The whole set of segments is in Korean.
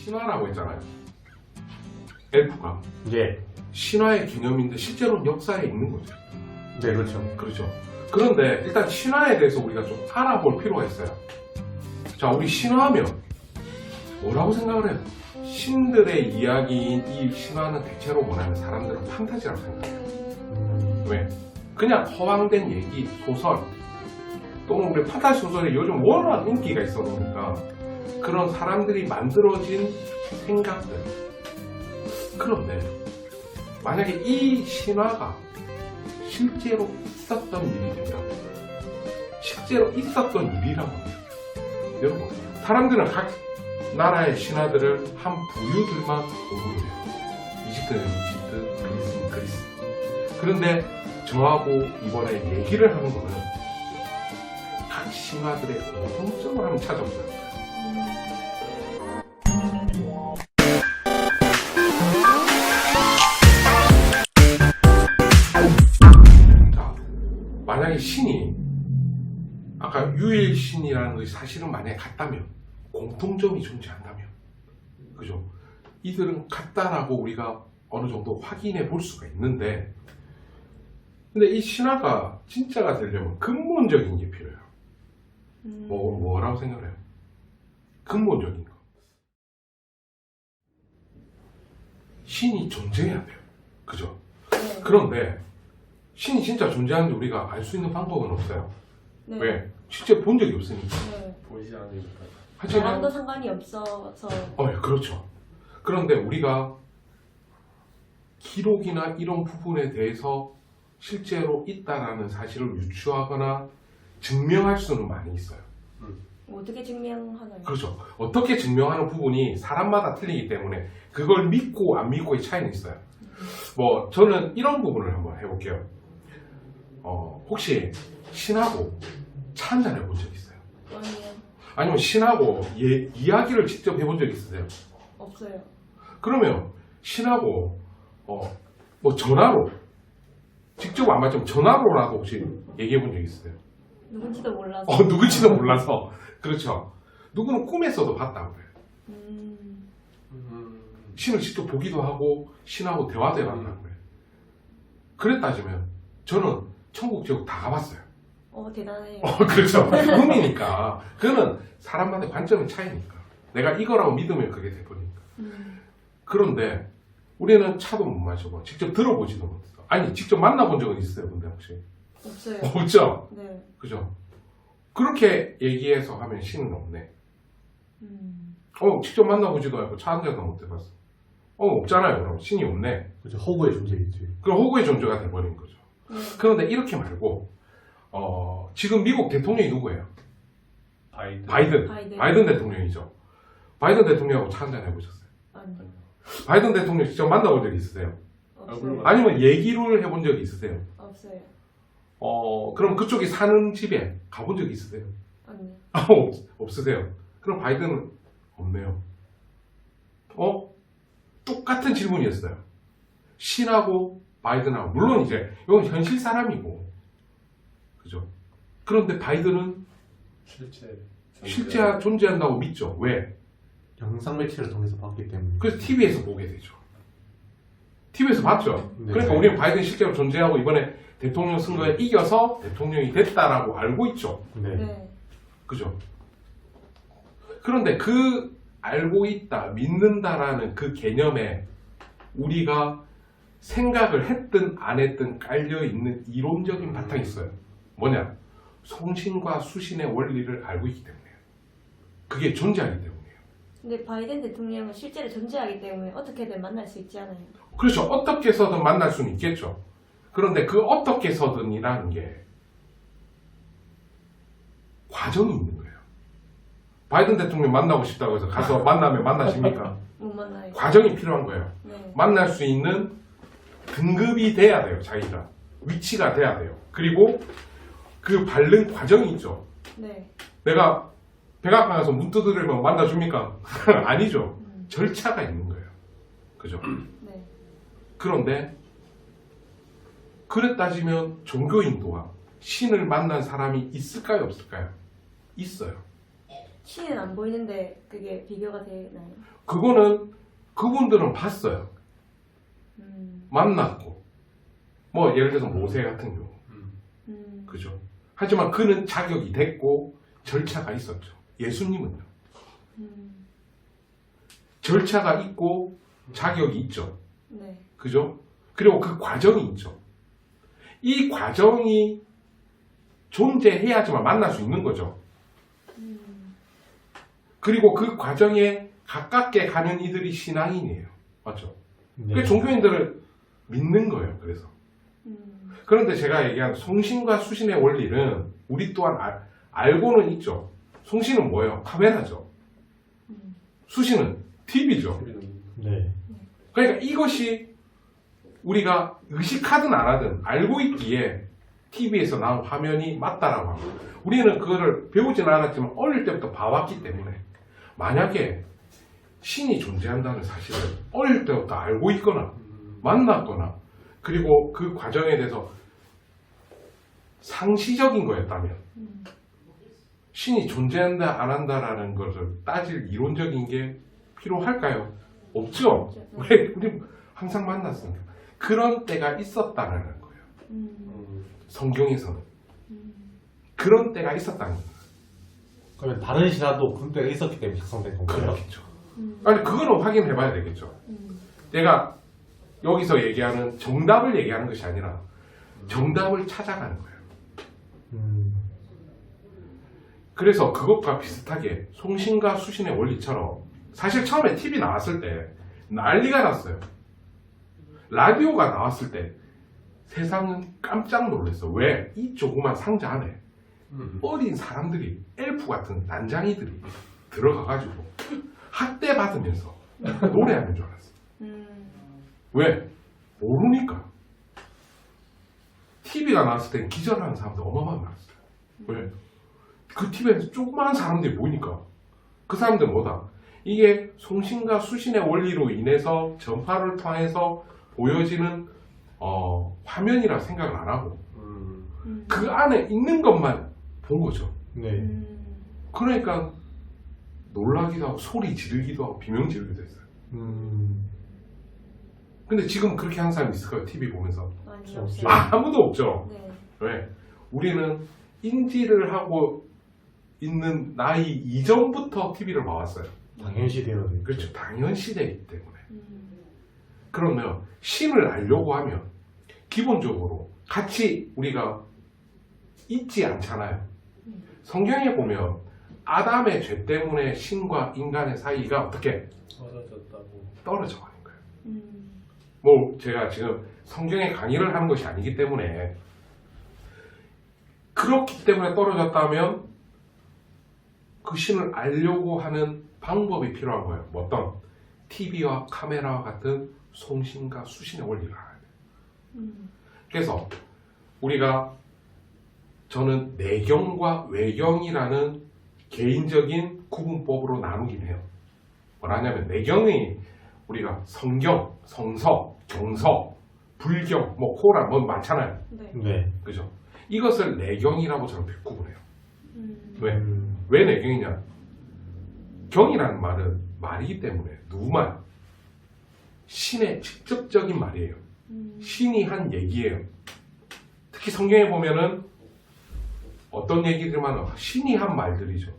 신화라고 했잖아요. 엘프가 예. 신화의 개념인데 실제로는 역사에 있는 거죠. 네, 그렇죠. 그렇죠. 그런데 일단 신화에 대해서 우리가 좀 알아볼 필요가 있어요. 자, 우리 신화하면 뭐라고 생각을 해요? 신들의 이야기인 이 신화는 대체로 뭐냐면 사람들은 판타지라고 생각해요. 왜? 그냥 허황된 얘기, 소설 또는 우리 판타지 소설이 요즘 워낙 인기가 있어 보니까 그런 사람들이 만들어진 생각들. 그런데 만약에 이 신화가 실제로 있었던 일이 된다면, 실제로 있었던 일이라고 하면, 여러분, 사람들은 각 나라의 신화들을 한 부류들만 공부를 해요. 이집트는 이집트, 그리스는 그리스. 그런데 저하고 이번에 얘기를 하는 거는 각 신화들의 공통점을 한번 찾아보자고요. 자, 만약에 신이 아까 유일신이라는 것이 사실은 만약에 같다면, 공통점이 존재한다면, 그죠? 이들은 같다라고 우리가 어느 정도 확인해 볼 수가 있는데, 근데 이 신화가 진짜가 되려면 근본적인 게 필요해요. 뭐라고 생각해요? 근본적인 거. 신이 존재해야 돼요. 그죠? 네. 그런데 신이 진짜 존재하는지 우리가 알 수 있는 방법은 없어요. 네. 왜? 실제 본 적이 없으니까. 네. 보이지 않으니까. 하지만 사람도 상관이 없어서. 예, 그렇죠. 그런데 우리가 기록이나 이런 부분에 대해서 실제로 있다라는 사실을 유추하거나 증명할 수는 많이 있어요. 어떻게 증명하나요? 그렇죠. 어떻게 증명하는 부분이 사람마다 틀리기 때문에 그걸 믿고 안 믿고의 차이는 있어요. 뭐 저는 이런 부분을 한번 해볼게요. 혹시 신하고 차 한잔 해본 적 있어요? 아니요. 아니면 신하고 이야기를 직접 해본 적 있으세요? 없어요. 그러면 신하고 뭐 전화로 직접 안 맞지만 전화로라도 혹시 얘기해 본 적 있으세요? 누군지도 몰라서. 누군지도 몰라서. 그렇죠. 누구는 꿈에서도 봤다고 그래요. 신을 직접 보기도 하고 신하고 대화도 해봤다고 그래요. 그래 따지면 저는 천국 지옥 다 가봤어요. 대단해요. 그렇죠. 꿈이니까. 그거는 사람마다 관점의 차이니까. 내가 이거라고 믿으면 그게 돼버리니까. 그런데 우리는 차도 못 마셔고 직접 들어보지도 못했어. 아니 직접 만나본 적은 있어요. 근데 혹시? 없어요. 없죠? 네. 그죠? 그렇게 얘기해서 하면 신은 없네. 직접 만나보지도 않고 차 한 잔도 못 해봤어. 없잖아요. 그럼 신이 없네. 그렇죠. 허구의 존재이지. 그럼 호구의 존재가 돼버린 거죠. 네. 그런데 이렇게 말고 지금 미국 대통령이 누구예요? 바이든. 바이든 대통령이죠. 바이든 대통령하고 차 한잔 해보셨어요? 아니요. 바이든 대통령 직접 만나본 적이 있으세요? 없어요. 아니면 얘기를 해본 적이 있으세요? 없어요. 그럼 그쪽이 사는 집에 가본 적이 있으세요? 아니요. 없으세요? 그럼 바이든은 없네요. 똑같은 질문이었어요. 신하고 바이든하고, 물론 이제 이건 현실 사람이고, 그죠? 그런데 바이든은 실제 존재한다고 믿죠. 왜? 영상 매체를 통해서 봤기 때문에. 그래서 TV에서 보게 되죠. TV에서 봤죠. 네. 그러니까 우리는 바이든 실제로 존재하고 이번에 대통령 선거에 이겨서 대통령이 됐다라고 알고 있죠. 네. 네. 그죠? 그런데 그 알고 있다, 믿는다라는 그 개념에 우리가 생각을 했든 안 했든 깔려있는 이론적인 바탕이 있어요. 뭐냐? 송신과 수신의 원리를 알고 있기 때문이에요. 그게 존재하기 때문이에요. 근데 바이든 대통령은 실제로 존재하기 때문에 어떻게든 만날 수 있지 않아요? 그렇죠. 어떻게 해서든 만날 수는 있겠죠. 그런데 그 어떻게 해서든이라는 게 과정이 있는 거예요. 바이든 대통령 만나고 싶다고 해서 가서 만나면 만나십니까? 못 만나요. 과정이 필요한 거예요. 네. 만날 수 있는 등급이 돼야 돼요. 자기가 위치가 돼야 돼요. 그리고 그 밟는 과정이 있죠. 네. 내가 백악관 가서 문 두드리면 만나줍니까? 아니죠. 절차가 있는 거예요. 그죠? 네. 그런데 그래 따지면 종교인 또한 신을 만난 사람이 있을까요? 없을까요? 있어요. 신은 안 보이는데 그게 비교가 되나요? 그거는 그분들은 봤어요. 만났고 뭐 예를 들어서 모세 같은 경우 그죠. 하지만 그는 자격이 됐고 절차가 있었죠. 예수님은요. 절차가 있고 자격이 있죠. 네. 그죠? 그리고 그 과정이 있죠. 이 과정이 존재해야지만 만날 수 있는 거죠. 그리고 그 과정에 가깝게 가는 이들이 신앙인이에요. 맞죠? 네. 그 종교인들을 믿는 거예요. 그래서. 그런데 제가 얘기한 송신과 수신의 원리는 우리 또한 알고는 있죠. 송신은 뭐예요? 카메라죠. 수신은 TV죠. 네. 그러니까 이것이 우리가 의식하든 안 하든 알고 있기에 TV에서 나온 화면이 맞다라고 합니다. 우리는 그거를 배우지는 않았지만 어릴 때부터 봐왔기 때문에 만약에 신이 존재한다는 사실을 어릴 때부터 알고 있거나 만났거나 그리고 그 과정에 대해서 상시적인 거였다면 신이 존재한다 안 한다라는 것을 따질 이론적인 게 필요할까요? 없죠. 왜? 우리 항상 만났으니까. 그런 때가 있었다는 거예요. 성경에서는. 그런 때가 있었다는 거예요. 그러면 다른 신화도 그런 때가 있었기 때문에 작성된 건가요? 그렇겠죠. 아니, 그거는 확인해 봐야 되겠죠. 내가 여기서 얘기하는 정답을 얘기하는 것이 아니라 정답을 찾아가는 거예요. 그래서 그것과 비슷하게 송신과 수신의 원리처럼 사실 처음에 TV 나왔을 때 난리가 났어요. 라디오가 나왔을 때 세상은 깜짝 놀랐어. 왜? 이 조그만 상자 안에 어린 사람들이 엘프 같은 난장이들이 들어가가지고 학대 받으면서 노래하는 줄 알았어. 왜? 모르니까. TV가 나왔을 땐 기절하는 사람들 어마어마하게 많았어요. 왜? 그 TV에서 조그마한 사람들이 보이니까 그 사람들 뭐다? 이게 송신과 수신의 원리로 인해서 전파를 통해서 보여지는 화면이라 생각을 안 하고 그 안에 있는 것만 본 거죠. 네. 그러니까 놀라기도 하고 소리 지르기도 하고 비명 지르기도 했어요. 근데 지금 그렇게 하는 사람이 있을까요? TV 보면서? 많이 없어요. 없어요. 아무도 없죠. 네. 왜? 우리는 인지를 하고 있는 나이 이전부터 TV를 봐왔어요. 당연시 되어야 돼. 그렇죠. 당연시대이기 때문에. 그러면 신을 알려고 하면 기본적으로 같이 우리가 있지 않잖아요. 성경에 보면 아담의 죄 때문에 신과 인간의 사이가 어떻게 떨어져 가는 거예요. 뭐 제가 지금 성경의 강의를 하는 것이 아니기 때문에 그렇기 때문에 떨어졌다면 그 신을 알려고 하는 방법이 필요한 거예요. 뭐 어떤 TV와 카메라와 같은 송신과 수신의 원리를 알아야 돼요. 그래서 우리가 저는 내경과 외경이라는 개인적인 구분법으로 나누긴 해요. 뭐라냐면 내경이 우리가 성경, 성서, 경서, 불경, 뭐 코란 뭐 많잖아요. 네. 네. 그죠? 이것을 내경이라고 저는 구분해요. 왜? 왜 내경이냐? 경이라는 말은 말이기 때문에 누구만 신의 직접적인 말이에요. 신이 한 얘기예요. 특히 성경에 보면은 어떤 얘기들만 신이 한 말들이죠.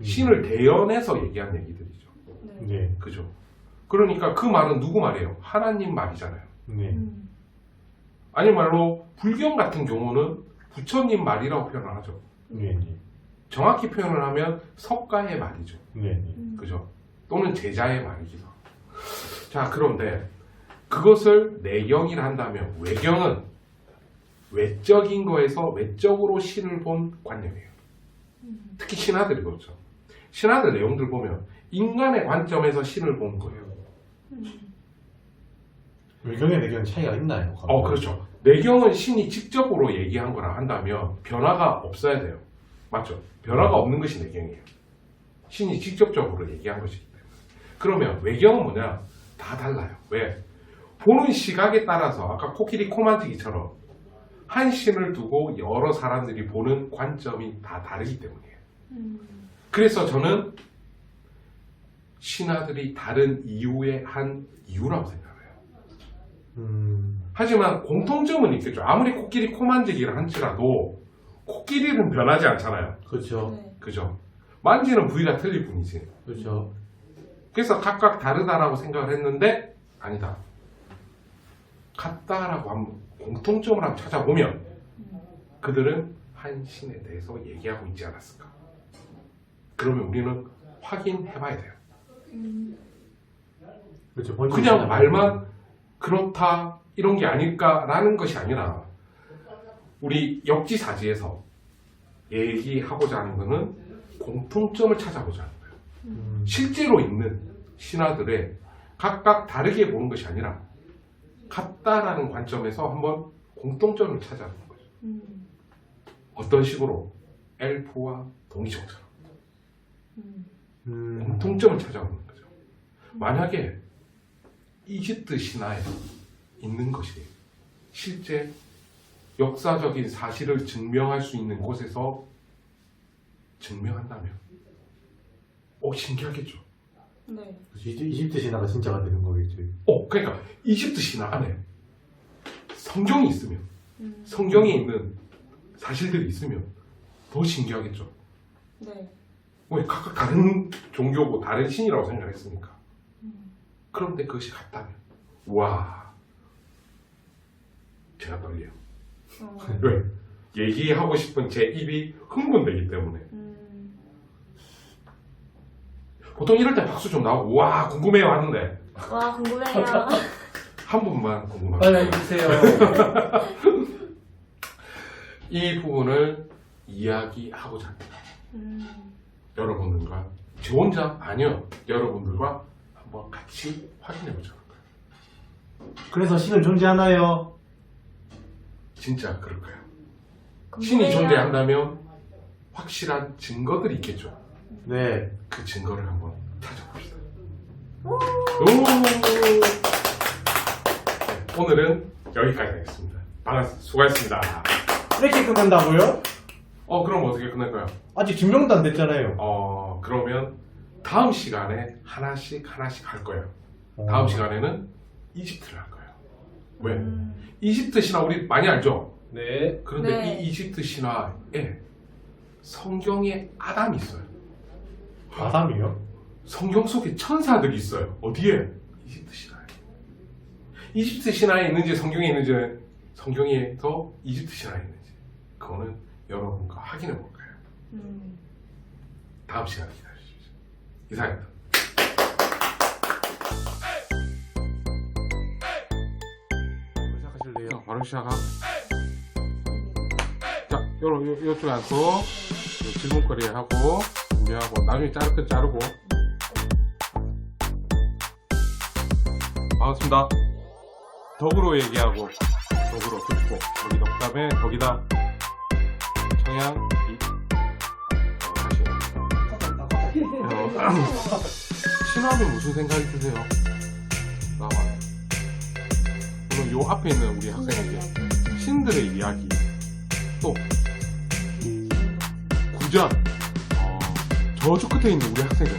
신을 대연해서 얘기한 얘기들이죠. 네. 네. 그죠? 그러니까 그 말은 누구 말이에요? 하나님 말이잖아요. 네. 아니 말로 불경 같은 경우는 부처님 말이라고 표현을 하죠. 네. 네. 정확히 표현을 하면 석가의 말이죠. 네. 그죠? 또는 제자의 말이기도 하고. 자, 그런데 그것을 내경이라 한다면 외경은 외적인 거에서 외적으로 신을 본 관념이에요. 특히 신하들이 그렇죠. 신하들 내용들 보면 인간의 관점에서 신을 본 거예요. 외경의 내경은 차이가 있나요? 그렇죠. 내경은 신이 직접으로 얘기한 거라 한다면 변화가 없어야 돼요. 맞죠? 변화가 없는 것이 내경이에요. 신이 직접적으로 얘기한 것이기 때문에. 그러면 외경은 뭐냐? 다 달라요. 왜? 보는 시각에 따라서 아까 코끼리 코만지기처럼 한 신을 두고 여러 사람들이 보는 관점이 다 다르기 때문이에요. 그래서 저는 신하들이 다른 이유의 한 이유라고 생각해요. 하지만 공통점은 있겠죠. 아무리 코끼리 코만지기를 한지라도 코끼리는 변하지 않잖아요. 그렇죠. 네. 그죠? 만지는 부위가 틀릴 뿐이지. 그렇죠. 그래서 각각 다르다라고 생각을 했는데 아니다. 같다라고 한번 공통점을 한번 찾아보면 그들은 한 신에 대해서 얘기하고 있지 않았을까. 그러면 우리는 확인해봐야 돼요. 그렇죠. 그냥 말만 그렇다 이런 게 아닐까라는 것이 아니라 우리 역지사지에서 얘기하고자 하는 것은 공통점을 찾아보자 하는 거예요. 실제로 있는 신화들의 각각 다르게 보는 것이 아니라 같다라는 관점에서 한번 공통점을 찾아보는 거죠. 어떤 식으로 엘프와 동이족처럼 공통점을 찾아보는 거죠. 만약에 이집트 신화에 있는 것이 실제 역사적인 사실을 증명할 수 있는 곳에서 증명한다면 신기하겠죠. 네. 이집트 신화가 진짜가 되는 거겠죠. 그러니까 이집트 신화 안에 성경이 있으면 성경에 있는 사실들이 있으면 더 신기하겠죠. 네. 왜 각각 다른 종교고 다른 신이라고 생각했으니까. 그런데 그것이 같다면 와 제가 떨려요. 왜? 얘기하고 싶은 제 입이 흥분되기 때문에. 보통 이럴 때 박수 좀 나오고 와 궁금해요 하는데 와, 궁금해요. 한 분만 궁금합니다. 빨리 해주세요. 이 부분을 이야기하고자 합니다. 여러분들과 저 혼자 아니요 여러분들과 한번 같이 확인해보자. 그래서 신은 존재하나요? 진짜 그럴까요? 궁금해요. 신이 존재한다면 확실한 증거들이 있겠죠. 네. 그 증거를 한번 찾아봅시다. 오! 네, 오늘은 여기까지 하겠습니다. 반갑습니다. 수고하셨습니다. 이렇게 끝난다고요? 그럼 어떻게 끝낼까요? 아직 증명도 안 됐잖아요. 그러면 다음 시간에 하나씩 할 거예요. 다음 시간에는 이집트를 할 거예요. 왜? 이집트 신화 우리 많이 알죠? 네. 그런데 네. 이 이집트 신화에 성경에 아담이 있어요. 아담이요? 성경 속에 천사들이 있어요. 어디에? 이집트 신화에. 이집트 신화에 있는지 성경에 있는지 성경에서 이집트 신화에 있는지 그거는 여러분과 확인해 볼 거예요. 다음 시간에 기다려주십시오. 이상입니다. 시작하실래요? 바로 시작하. 자, 요쪽에 앉고 요 질문거리 하고 준비하고 나중에 자를 건 자르고. 반갑습니다. 덕으로 얘기하고 덕으로 듣고 거기 덕담에 거기다 청양 신화하면 무슨 생각이 드세요? 나와요. 그러면 요 앞에 있는 우리 학생에게 신들의 이야기 또 구전 저쪽 끝에 있는 우리 학생은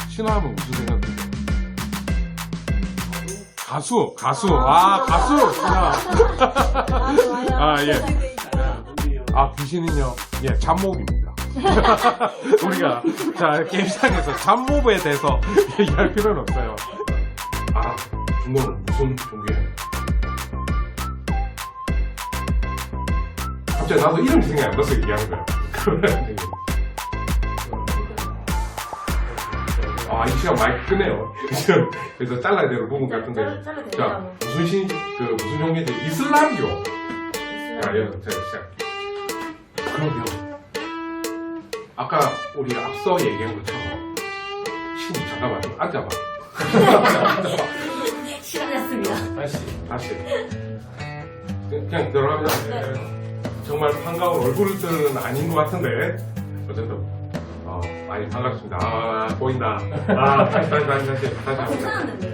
신화하면 무슨 생각 드세요? 가수 가수 신화 좋아요. 예. 귀신은요 잡몹입니다. 우리가 자 게임상에서 잡몹에 대해서 얘기할 필요는 없어요. 중국은 무슨 종교예요? 갑자기 나도 이름이 생각이 안 나서 얘기하는 거야. 이 시간 많이 끄네요. 그래서 잘라야 되는 부분 같은데. 잘라도 자, 돼요. 무슨 종교인지 이슬람교. 자, 여기서 제가 시작. 그러면 아까 우리 앞서 얘기한 것처럼 신이 잠깐만 앉아봐. 시간이었습니다. 다시. 그냥 들어가면 정말 반가운 얼굴들은 아닌 것 같은데 어쨌든 많이 반갑습니다. 보인다. 다시. 괜찮았는데.